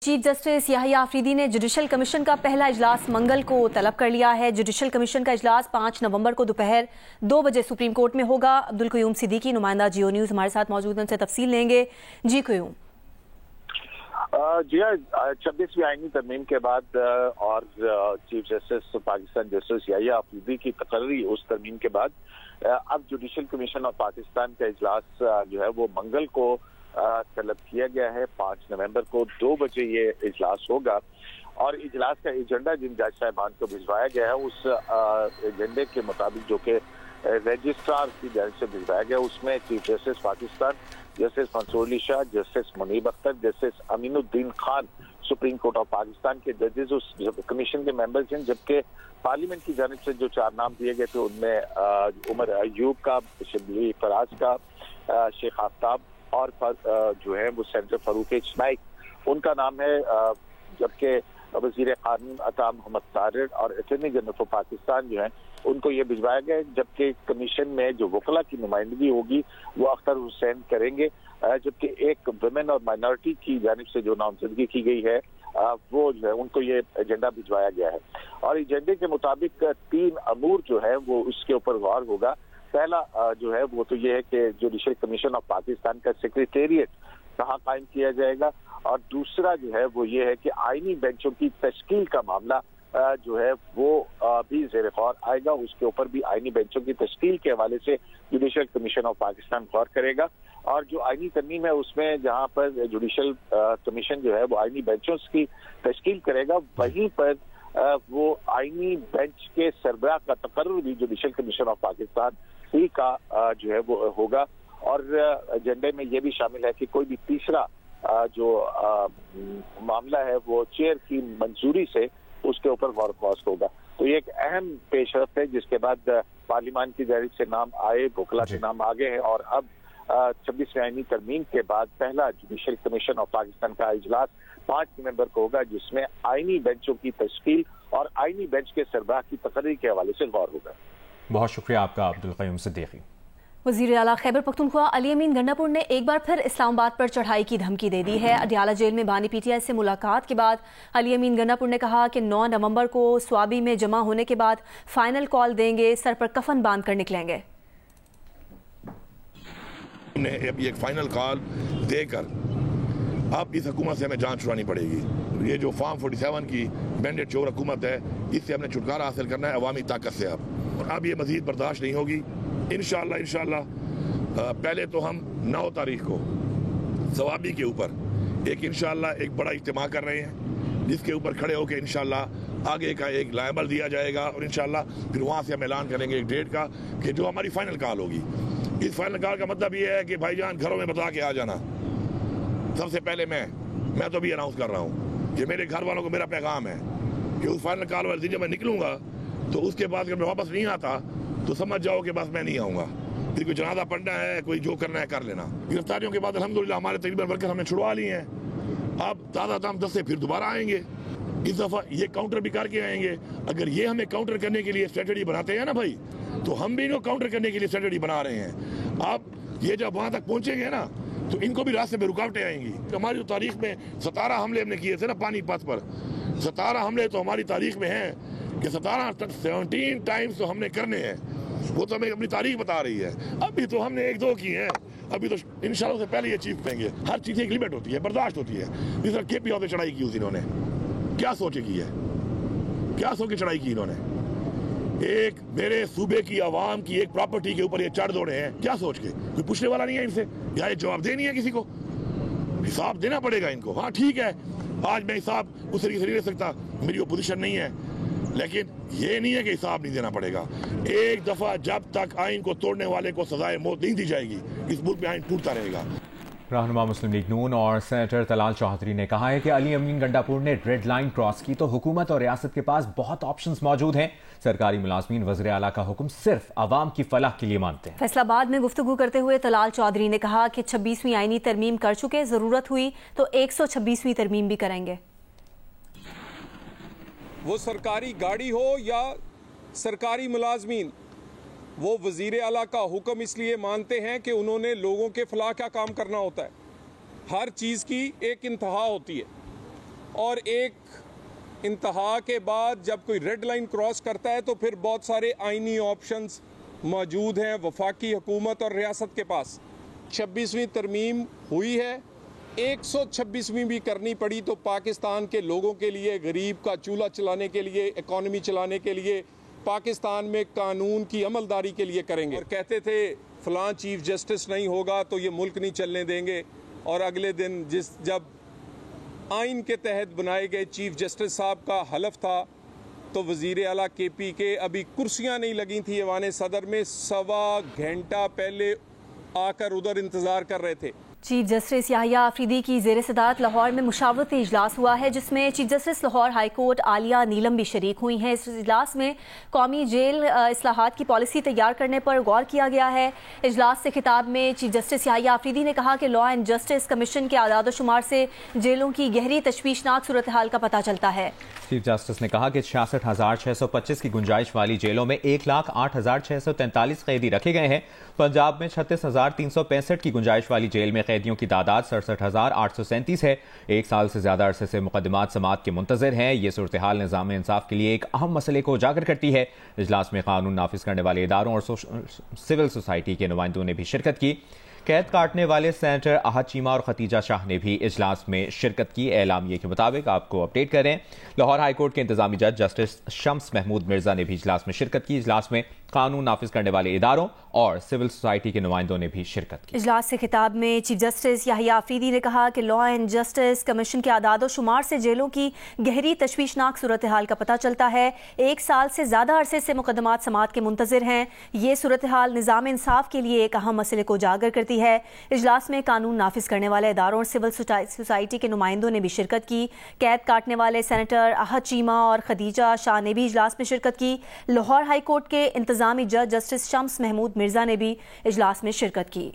Chief justice یحییٰ آفریدی نے judicial commission کا پہلا اجلاس منگل کو طلب کر لیا ہے۔ جوڈیشل کمیشن کا اجلاس 5 نومبر کو دوپہر 2 بجے سپریم کورٹ میں ہوگا۔ عبدالقیوم صدیقی نمائندہ جیو نیوز ہمارے ساتھ موجود ہیں، ان سے تفصیل لیں گے۔ جی قیوم۔ جی 26ویں آئینی ترمیم کے بعد اور چیف جسٹس پاکستان جسٹس یحییٰ آفریدی کی تقرری اس ترمیم کے بعد اب جوڈیشل کمیشن آف پاکستان کا اجلاس جو ہے وہ منگل کو طلب کیا گیا ہے۔ 5 نومبر کو 2 بجے یہ اجلاس ہوگا اور اجلاس کا ایجنڈا جن جج صاحبان کو بھجوایا گیا ہے اس ایجنڈے کے مطابق جو کہ رجسٹرار کی جانب سے بھجوایا گیا اس میں chief justice Pakistan justice Mansoor Ali Shah, justice Muneeb Akhtar, justice Amin Uddin Khan supreme court of Pakistan کے ججز اس کمیشن کے ممبرز ہیں، جبکہ پارلیمنٹ کی جانب سے جو 4 نام دیے گئے تھے ان میں عمر ایوب کا، شبلی فراز کا، شیخ آفتاب اور جو ہے وہ سینٹر فاروق نائک ان کا نام ہے، جبکہ وزیر قانون عطا محمد طاہر اور اٹارنی جنرل آف پاکستان جو ہیں ان کو یہ بھجوایا گیا، جبکہ کمیشن میں جو وکلاء کی نمائندگی ہوگی وہ اختر حسین کریں گے، جبکہ ایک ویمن اور مائنورٹی کی جانب سے جو نامزدگی کی گئی ہے وہ جو ہے ان کو یہ ایجنڈا بھجوایا گیا ہے۔ اور ایجنڈے کے مطابق 3 امور جو ہے وہ اس کے اوپر غور ہوگا۔ پہلا جو ہے وہ تو یہ ہے کہ جوڈیشل کمیشن آف پاکستان کا سیکریٹریٹ کہاں قائم کیا جائے گا، اور دوسرا جو ہے وہ یہ ہے کہ آئینی بینچوں کی تشکیل کا معاملہ جو ہے وہ بھی زیر غور آئے گا، اس کے اوپر بھی آئینی بینچوں کی تشکیل کے حوالے سے جوڈیشل کمیشن آف پاکستان غور کرے گا۔ اور جو آئینی ترمیم ہے اس میں جہاں پر جوڈیشل کمیشن جو ہے وہ آئینی بینچوں کی تشکیل کرے گا، وہیں پر وہ آئینی بینچ کے سربراہ کا تقرر بھی جوڈیشل کمیشن آف پاکستان ہی کا جو ہے وہ ہوگا۔ اور ایجنڈے میں یہ بھی شامل ہے کہ کوئی بھی تیسرا جو معاملہ ہے وہ چیئر کی منظوری سے اس کے اوپر غور خوض ہوگا۔ تو یہ ایک اہم پیش رفت ہے جس کے بعد پارلیمان کی جانب سے نام آئے، وکلاء کے نام آگے ہیں، اور اب 26ویں آئینی ترمیم کے بعد پہلا جوڈیشل کمیشن آف پاکستان کا اجلاس 5 نومبر کو ہوگا، جس میں آئینی بینچوں کی تشکیل اور آئینی بینچ کے سربراہ کی تقرری کے حوالے سے غور ہوگا۔ بہت شکریہ آپ کا عبدالقیوم صدیقی۔ وزیر اعلیٰ خیبر پختونخوا علی امین گنڈا پور نے ایک بار پھر اسلام آباد پر چڑھائی کی دھمکی دے دی ہے۔ اڈیالہ جیل میں بانی پی ٹی آئی سے ملاقات کے بعد علی امین گنڈا پور نے کہا کہ 9 نومبر کو سوابی میں جمع ہونے کے بعد فائنل کال دیں گے، سر پر کفن باندھ کر نکلیں گے۔ اب ایک فائنل کال دے کر اب اس حکومت سے ہمیں جان چھڑانی پڑے گی۔ یہ جو فارم 47 کی مینڈیٹ چور حکومت ہے، اس سے ہم نے چھٹکارا حاصل کرنا ہے عوامی طاقت سے۔ اب یہ مزید برداشت نہیں ہوگی۔ انشاءاللہ پہلے تو ہم 9 تاریخ کو ثوابی کے اوپر انشاءاللہ ایک بڑا اجتماع کر رہے ہیں، جس کے اوپر کھڑے ہو کے انشاءاللہ آگے کا ایک لائبل دیا جائے گا، اور انشاءاللہ پھر وہاں سے ہم اعلان کریں گے ایک ڈیٹ کا کہ جو ہماری فائنل کال ہوگی۔ اس فائنل کال کا مطلب یہ ہے کہ بھائی جان گھروں میں بتا کے آ جانا۔ سب سے پہلے میں تو بھی اناؤنس کر رہا ہوں کہ میرے گھر والوں کو میرا پیغام ہے کہ اس فائنل کال والے دن جب میں نکلوں گا تو اس کے بعد اگر میں واپس نہیں آتا تو سمجھ جاؤ کہ بس میں نہیں آؤں گا، پھر کوئی جنازہ پڑھنا ہے، کوئی جو کرنا ہے کر لینا۔ گرفتاریوں کے بعد الحمدللہ ہمارے تقریباً ورکر ہم نے چھڑوا لی ہیں، اب تازہ دم 10 سے پھر دوبارہ آئیں گے۔ اس دفعہ یہ کاؤنٹر بھی کر کے آئیں گے۔ اگر یہ ہمیں کاؤنٹر کرنے کے لیے اسٹریٹجی بناتے ہیں نا بھائی، تو ہم بھی ان کو کاؤنٹر کرنے کے لیے اسٹریٹجی بنا رہے ہیں۔ اب یہ جب وہاں تک پہنچیں گے نا تو ان کو بھی راستے میں رکاوٹیں آئیں گی۔ ہماری جو تاریخ میں 17 حملے ہم نے کیے تھے نا پانی پت پر، 17 حملے تو ہماری تاریخ میں ہیں کہ 17 ٹائمز تو ہم نے کرنے ہیں، وہ تو ہمیں اپنی تاریخ بتا رہی ہے۔ ابھی تو ہم نے 1-2 کی ہیں، ابھی تو انشاءاللہ سے پہلے یہ چیز پائیں گے۔ ہر چیز کی ایک لمٹ ہوتی ہے، برداشت ہوتی ہے۔ جس طرح کے پی او پہ چڑھائی کی اس انہوں نے کیا سوچ کے کی ہے، کیا سوچ کے چڑھائی کی انہوں نے؟ ایک میرے صوبے کی عوام کی ایک پراپرٹی کے اوپر یہ چڑھ دوڑے ہیں، کیا سوچ کے؟ کوئی پوچھنے والا نہیں ہے ان سے، یا یہ جواب دے نہیں ہے کسی کو، حساب دینا پڑے گا ان کو۔ ہاں ٹھیک ہے، آج میں حساب اس طریقے سے نہیں دے سکتا، میری اپوزیشن نہیں ہے، لیکن یہ نہیں ہے کہ حساب نہیں دینا پڑے گا۔ ایک دفعہ جب تک آئین کو توڑنے والے کو سزائے موت نہیں دی جائے گی، اس ملک میں آئین ٹوٹتا رہے گا۔ رہنما مسلم لیگ نون اور سینیٹر طلال چوہدری نے کہا ہے کہ علی امین گنڈا پور نے ریڈ لائن کراس کی تو حکومت اور ریاست کے پاس بہت آپشنز موجود ہیں۔ سرکاری ملازمین وزیر اعلیٰ کا حکم صرف عوام کی فلاح کے لیے مانتے ہیں۔ فیصل آباد میں گفتگو کرتے ہوئے طلال چوہدری نے کہا کہ 26ویں آئینی ترمیم کر چکے، ضرورت ہوئی تو 126ویں ترمیم بھی کریں گے۔ وہ سرکاری گاڑی ہو یا سرکاری ملازمین، وہ وزیر اعلیٰ کا حکم اس لیے مانتے ہیں کہ انہوں نے لوگوں کے فلاح کا کام کرنا ہوتا ہے۔ ہر چیز کی ایک انتہا ہوتی ہے۔ اور ایک انتہا کے بعد جب کوئی ریڈ لائن کراس کرتا ہے تو پھر بہت سارے آئینی آپشنز موجود ہیں وفاقی حکومت اور ریاست کے پاس. 26ویں ترمیم ہوئی ہے, 126ویں بھی کرنی پڑی تو پاکستان کے لوگوں کے لیے, غریب کا چولہا چلانے کے لیے, اکانومی چلانے کے لیے, پاکستان میں قانون کی عملداری کے لیے کریں گے. اور کہتے تھے فلاں چیف جسٹس نہیں ہوگا تو یہ ملک نہیں چلنے دیں گے, اور اگلے دن جب آئین کے تحت بنائے گئے چیف جسٹس صاحب کا حلف تھا تو وزیر اعلیٰ کے پی کے ابھی کرسیاں نہیں لگی تھیں ایوان صدر میں, 1.25 گھنٹہ پہلے آ کر ادھر انتظار کر رہے تھے. چیف جسٹس یحییٰ آفریدی کی زیر صدارت لاہور میں مشاورتی اجلاس ہوا ہے جس میں chief justice Lahore high court Aalia Neelum بھی شریک ہوئی ہیں. اس اجلاس میں قومی جیل اصلاحات کی پالیسی تیار کرنے پر غور کیا گیا ہے. اجلاس سے خطاب میں چیف جسٹس یحییٰ آفریدی نے کہا کہ لا اینڈ جسٹس کمیشن کے اعداد و شمار سے جیلوں کی گہری تشویشناک صورتحال کا پتہ چلتا ہے. چیف جسٹس نے کہا کہ 66,625 کی گنجائش والی جیلوں میں 1,08,643 قیدی رکھے گئے ہیں. پنجاب میں 36,365 کی گنجائش والی جیل میں قیدیوں کی تعداد 67,837 ہے. 1 سال سے زیادہ عرصے سے مقدمات سماعت کے منتظر ہیں. یہ صورتحال نظام انصاف کے لیے ایک اہم مسئلے کو اجاگر کرتی ہے. اجلاس میں قانون نافذ کرنے والے اداروں اور سول سوسائٹی کے نمائندوں نے بھی شرکت کی. قید کاٹنے والے سینیٹر احد چیمہ اور ختیجہ شاہ نے بھی اجلاس میں شرکت کی. اعلامیے کے مطابق آپ کو اپڈیٹ کریں, لاہور ہائی کورٹ کے انتظامی جج جسٹس شمس محمود مرزا نے بھی اجلاس میں شرکت کی. اجلاس میں قانون نافذ کرنے والے اداروں اور سول سوسائٹی کے نمائندوں نے بھی شرکت کی. اجلاس سے خطاب میں چیف جسٹس یحییٰ آفریدی نے کہا کہ لا اینڈ جسٹس کمیشن کے اعداد و شمار سے جیلوں کی گہری تشویشناک صورتحال کا پتہ چلتا ہے. 1 سال سے زیادہ عرصے سے مقدمات سماعت کے منتظر ہیں. یہ صورتحال نظام انصاف کے لیے ایک اہم مسئلے کو اجاگر کرتی ہے. اجلاس میں قانون نافذ کرنے والے اداروں اور سول سوسائٹی کے نمائندوں نے بھی شرکت کی. قید کاٹنے والے سینیٹر احد چیمہ اور ختیجہ شاہ نے بھی اجلاس میں شرکت کی. لاہور ہائی کورٹ کے انتظامی جج جسٹس شمس محمود مرزا نے بھی اجلاس میں شرکت کی.